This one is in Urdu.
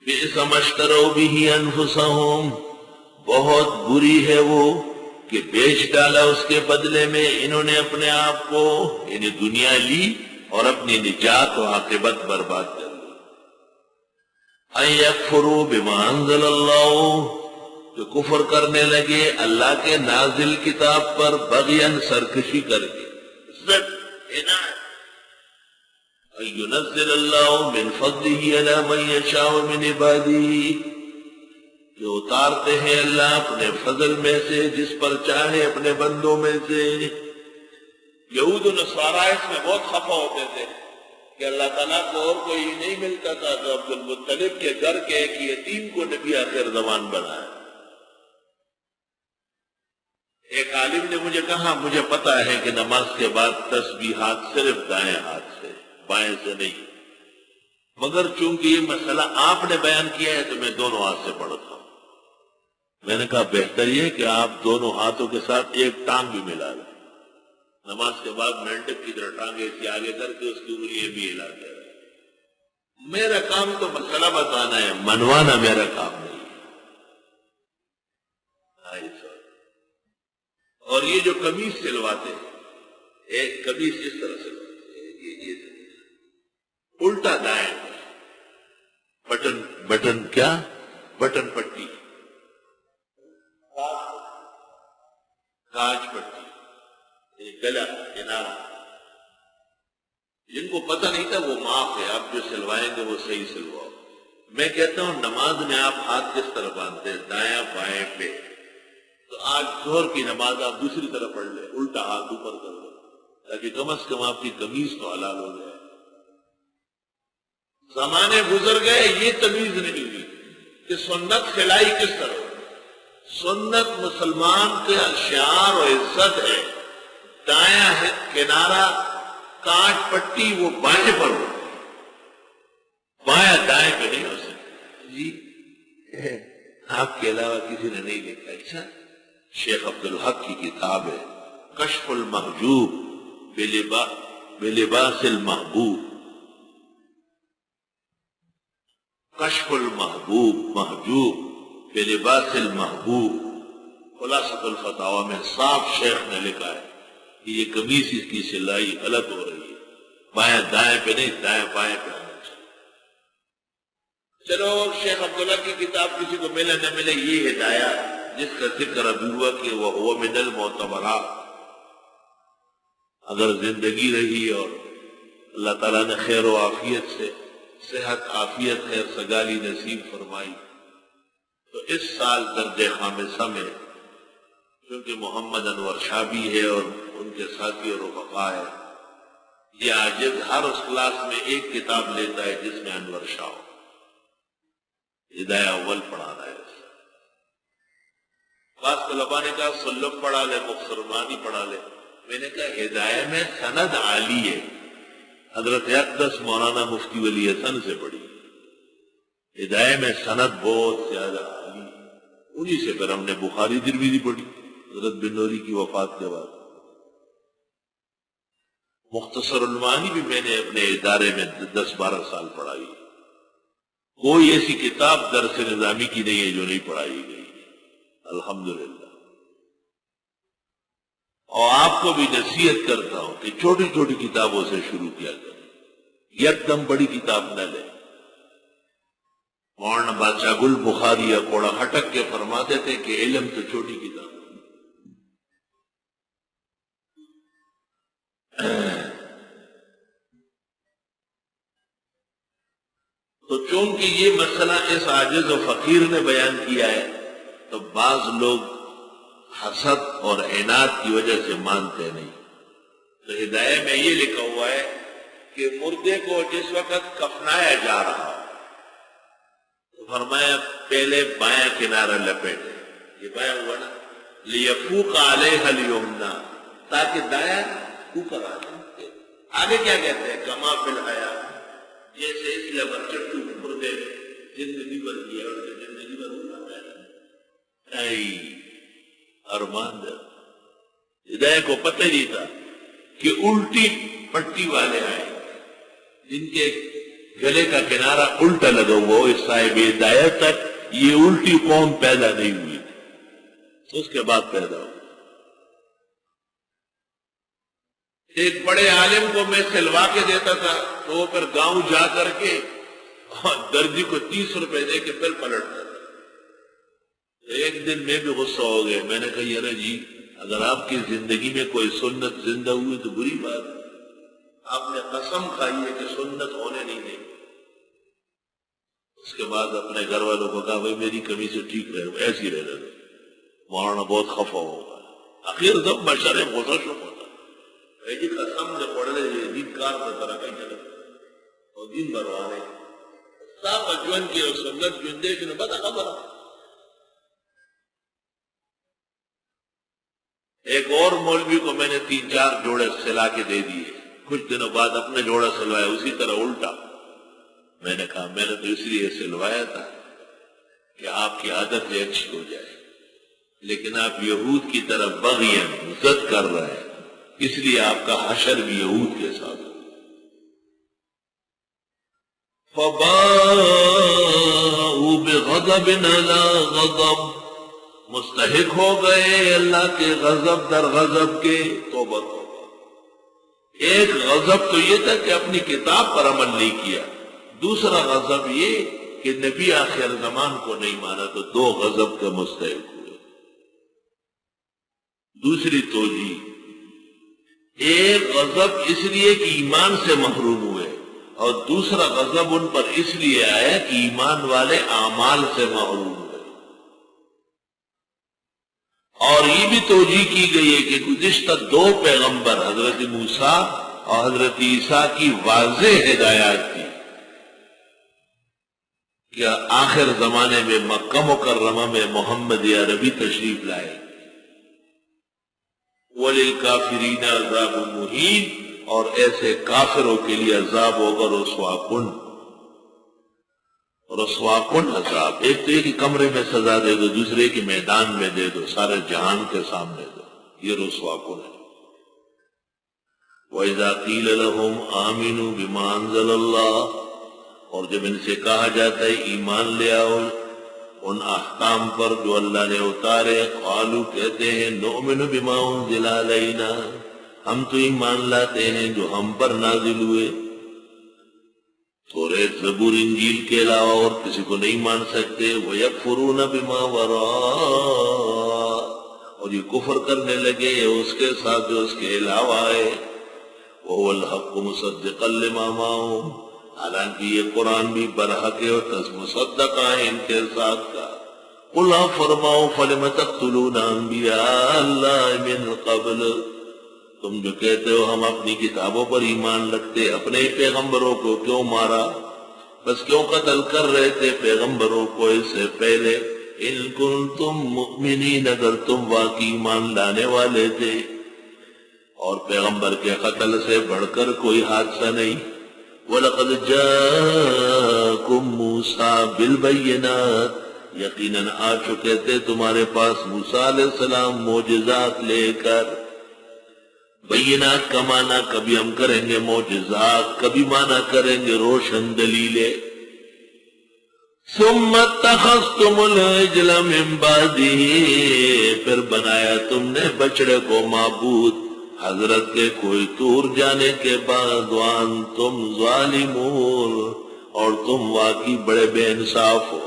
بئس ما اشتروا به انفسهم، بہت بری ہے وہ کہ بیچ ڈالا اس کے بدلے میں انہوں نے اپنے آپ کو، یعنی دنیا لی اور اپنی نجات و عاقبت برباد کر لی۔ ان یکفروا بما انزل اللہ، جو کفر کرنے لگے اللہ کے نازل کتاب پر بغین سرکشی کر کے، ان ينزل اللہ من فضلہ علی من یشاء من عبادہ، جو اتارتے ہیں اللہ اپنے فضل میں سے جس پر چاہے اپنے بندوں میں سے۔ یہود و نصارہ اس میں بہت خفا ہوتے تھے کہ اللہ تعالیٰ کو اور کوئی نہیں ملتا تھا تو عبد المطلب کے گھر کے ایک یتیم کو نبی آخر زمان بنایا۔ ایک عالم نے مجھے کہا مجھے پتا ہے کہ نماز کے بعد تسبیحات صرف دائیں ہاتھ سے، بائیں سے نہیں، مگر چونکہ یہ مسئلہ آپ نے بیان کیا ہے تو میں دونوں ہاتھ سے پڑھتا ہوں۔ میں نے کہا بہتر یہ کہ آپ دونوں ہاتھوں کے ساتھ ایک ٹانگ بھی ملا لیں، نماز کے بعد مینڈک کی طرح ٹانگیں اسی آگے کر کے اس کی انگلیاں بھی ہلا کے رہے۔ میرا کام تو مسئلہ بتانا ہے، منوانا میرا کام نہیں ہے۔ اور یہ جو قمیص سلواتے ہیں، ایک قمیص اس طرح سلواتے ہیں، یہ الٹا دائیں، بٹن کیا، بٹن پٹی، کاج پٹی، گلا کنارہ، جن کو پتہ نہیں تھا وہ معاف ہے، آپ جو سلوائیں گے وہ صحیح سلواؤ۔ میں کہتا ہوں نماز میں آپ ہاتھ کس طرح باندھتے ہیں، دائیں بائیں پہ، تو آج ظہر کی نماز آپ دوسری طرح پڑھ لیں، الٹا ہاتھ اوپر کر لیں تاکہ کم از کم آپ کی قمیص تو حلال ہو جائے۔ زمانے گزر گئے، یہ تمیز نہیں ہوئی کہ سنت کھلائی کس طرح۔ سنت مسلمان کے شعار و عزت ہے، دایاں ہے کنارہ کانچ پٹی وہ بائیں پر ہو، بائیں دائیں پہ نہیں ہو سکتی۔ جی آپ کے علاوہ کسی نے نہیں لکھا۔ اچھا، شیخ عبدالحق کی کتاب ہے کشف المحجوب بلباس المحبوب، کشف المحبوب محجوب بلباس المحبوب، خلاصۃ الفتاوی میں صاف شیخ نے لکھا ہے کہ یہ قمیص اس کی سلائی غلط ہو رہی ہے، بائیں دائیں پہ نہیں، دائیں بائیں پہ ہونا چاہیے۔ چلو شیخ عبداللہ کی کتاب کسی کو ملے نہ ملے، یہ ہدایات جس کا ذکر ابھی ہوا کہ وہ من المعتبرات، اگر زندگی رہی اور اللہ تعالیٰ نے خیر و عافیت سے صحت عافیت خیر سگالی نصیب فرمائی تو اس سال درجہ خامسہ میں، کیونکہ محمد انور شاہ بھی ہے اور ان کے ساتھی اور رفقا ہے، یہ عاجز ہر اس کلاس میں ایک کتاب لیتا ہے جس میں انور شاہ ہو، ہدایہ اول پڑھانا ہے۔ بعض طلباء نے کہا سلم پڑھا لے، مختصرمانی پڑھا لے، میں نے کہا ہدایہ میں سند عالی ہے، حضرت اقدس مولانا مفتی ولی حسن سے پڑھی، ہدایہ میں سند بہت زیادہ عالی، انہی سے پھر ہم نے بخاری ترمذی پڑھی حضرت بن نوری کی وفات کے بعد۔ مختصر المعانی بھی میں نے اپنے ادارے میں 10-12 سال پڑھائی، کوئی ایسی کتاب درس نظامی کی نہیں ہے جو نہیں پڑھائی گئی، الحمدللہ۔ اور آپ کو بھی نصیحت کرتا ہوں کہ چھوٹی چھوٹی کتابوں سے شروع کیا کریں، یکدم بڑی کتاب نہ لیں۔ مولانا بادشاہ گل بخاری یا کوڑا ہٹک کے فرماتے تھے کہ علم تو چھوٹی کتاب تو چونکہ یہ مسئلہ اس عاجز و فقیر نے بیان کیا ہے تو بعض لوگ حسد اور عناد کی وجہ سے مانتے نہیں۔ تو ہدایہ میں یہ لکھا ہوا ہے کہ مردے کو جس وقت کفنایا جا رہا تو فرمایا پہلے بائیں کنارہ لپیٹے، یہ بائیں ہوا نا، لیفوق علیہ الیمنا، تاکہ دایاں اوپر آ جائے۔ آگے کیا کہتے ہیں، کما فی الحیاۃ، جیسے اس لبر چٹو مردے زندگی بھر کیا اور زندگی بھر اٹھا ہے ارمان در۔ ہدایہ کو پتہ نہیں تھا کہ الٹی پٹی والے آئے جن کے گلے کا کنارہ الٹا لگا ہوا ہو، اس صاحب ہدایت تک یہ الٹی قوم پیدا نہیں ہوئی تھی، اس کے بعد پیدا ہوئی۔ ایک بڑے عالم کو میں سلوا کے دیتا تھا تو وہ پھر گاؤں جا کر کے درجی کو 30 روپے دے کے پھر پلٹتا تھا۔ ایک دن میں بھی غصہ ہو گیا، میں نے کہا یار جی اگر آپ کی زندگی میں کوئی سنت زندہ ہوئی تو بری بات ہے، آپ نے قسم کھائی ہے کہ سنت ہونے نہیں دیں۔ اس کے بعد اپنے گھر والوں کو کہا بھائی میری کمی سے ٹھیک رہے، ایسی رہ رہے، مولانا بہت خفا ہوگا۔ آخر جب بشر غصہ شو ہوتا جی قسم نے پڑھ رہے دین کار میں طرح کہیں چلے اور دین بروانے صاحب اجون کی اور سنت جندے نے بتا خبر۔ ایک اور مولوی کو میں نے 3-4 جوڑے سلا کے دے دیے، کچھ دنوں بعد اپنے جوڑا سلوایا اسی طرح الٹا۔ میں نے کہا میں نے تو اس لیے سلوایا تھا کہ آپ کی عادت یہ اچھی ہو جائے، لیکن آپ یہود کی طرف بغیاً زد کر رہے ہیں، اس لیے آپ کا حشر بھی یہود کے ساتھ۔ فَبَاءُوا بِغَضَبٍ عَلَىٰ غَضَبٍ، مستحق ہو گئے اللہ کے غضب در غضب کے۔ توبہ توبہ۔ ایک غضب تو یہ تھا کہ اپنی کتاب پر عمل نہیں کیا، دوسرا غضب یہ کہ نبی آخر زمان کو نہیں مانا، تو 2 غضب کے مستحق ہوئے۔ دوسری توجیہ، ایک غضب اس لیے کہ ایمان سے محروم ہوئے، اور دوسرا غضب ان پر اس لیے آیا کہ ایمان والے اعمال سے محروم ہوئے۔ اور یہ بھی توجیہ کی گئی ہے کہ گزشتہ 2 پیغمبر حضرت موسیٰ اور حضرت عیسیٰ کی واضح ہدایات تھی کہ آخر زمانے میں مکہ مکرمہ میں محمد عربی تشریف لائے، وَلِلْكَافِرِينَ عَذَابٌ مُّهِينٌ، اور ایسے کافروں کے لیے عذاب ہوگا رسوا کن۔ رسوا کن عذاب، ایک تو یہ کہ کمرے میں سزا دے دو، دوسرے کہ میدان میں دے دو، سارے جہان کے سامنے دو، یہ رسوا کن ہے۔ وَإِذَا قِيلَ لَهُمْ آمِنُوا بِمَا أَنزَلَ اللَّهُ، اور جب ان سے کہا جاتا ہے ایمان لے آؤ ان احکام پر جو اللہ نے اتارے، قالوا کہتے ہیں نؤمن بما انزل علینا، ہم تو ایمان لاتے ہیں جو ہم پر نازل ہوئے، توریت زبور انجیل کے علاوہ اور کسی کو نہیں مان سکتے۔ وَيَكْفُرُونَ بِمَا وَرَاءَ، اور یہ کفر کرنے لگے اس کے ساتھ جو اس کے علاوہ ہے، وَهُوَ الْحَقُّ مُصَدِّقًا لِمَا مَعَهُمْ، حالانکہ یہ قرآن بھی برحق ہے اور مصدق ہے ان کے ساتھ کا۔ قُلْ فرماؤ فَلِمَ تَقْتُلُونَ أَنْبِيَاءَ اللَّهِ مِنْ قَبْلُ، تم جو کہتے ہو ہم اپنی کتابوں پر ایمان رکھتے، اپنے پیغمبروں کو کیوں مارا؟ بس کیوں قتل کر رہے تھے پیغمبروں کو اس سے پہلے؟ إِن كُنتُم مُؤْمِنِينَ، اگر تم واقعی ایمان لانے والے تھے، اور پیغمبر کے قتل سے بڑھ کر کوئی حادثہ نہیں۔ وَلَقَدْ جَاءَكُم مُوسَىٰ بِالْبَيِّنَاتِ، یقیناً آ چکے تھے تمہارے پاس موسیٰ علیہ السلام معجزات لے کر۔ بینات کا معنی کبھی ہم کریں گے معجزات، کبھی معنی کریں گے روشن دلیلیں۔ ثُمَّ اتَّخَذْتُمُ الْعِجْلَ مِن بَعْدِهِ، پھر بنایا تم نے بچڑے کو معبود حضرت کے کوئی دور جانے کے بعد، وَأَنْتُمْ ظَالِمُونَ، اور تم واقعی بڑے بے انصاف ہو۔